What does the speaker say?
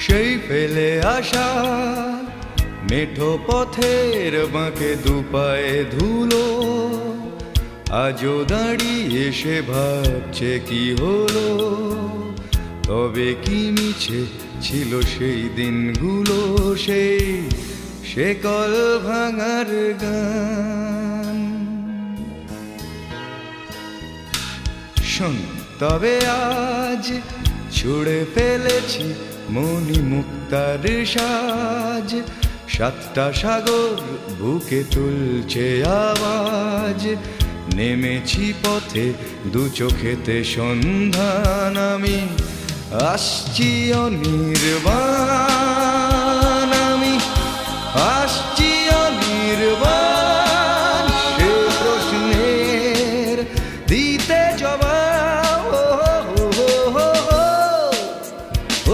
সেই ফেলে আসা মেঠো পথের বাঁকে দুপায়ে ধুলো আজও দাঁড়িয়ে সে ভাবছে কি হলো। তবে কি মিছে ছিল সেই দিনগুলো, সেই সে কল ভাঙার গান। শোন তবে আজ ছুড়ে ফেলেছি মনি মুক্তার সাজ, সাতটা সাগর বুকে তুলছে আওয়াজ। নেমেছি পথে দু চোখেতে সন্ধান, আমি আসছি অনির্বাণ।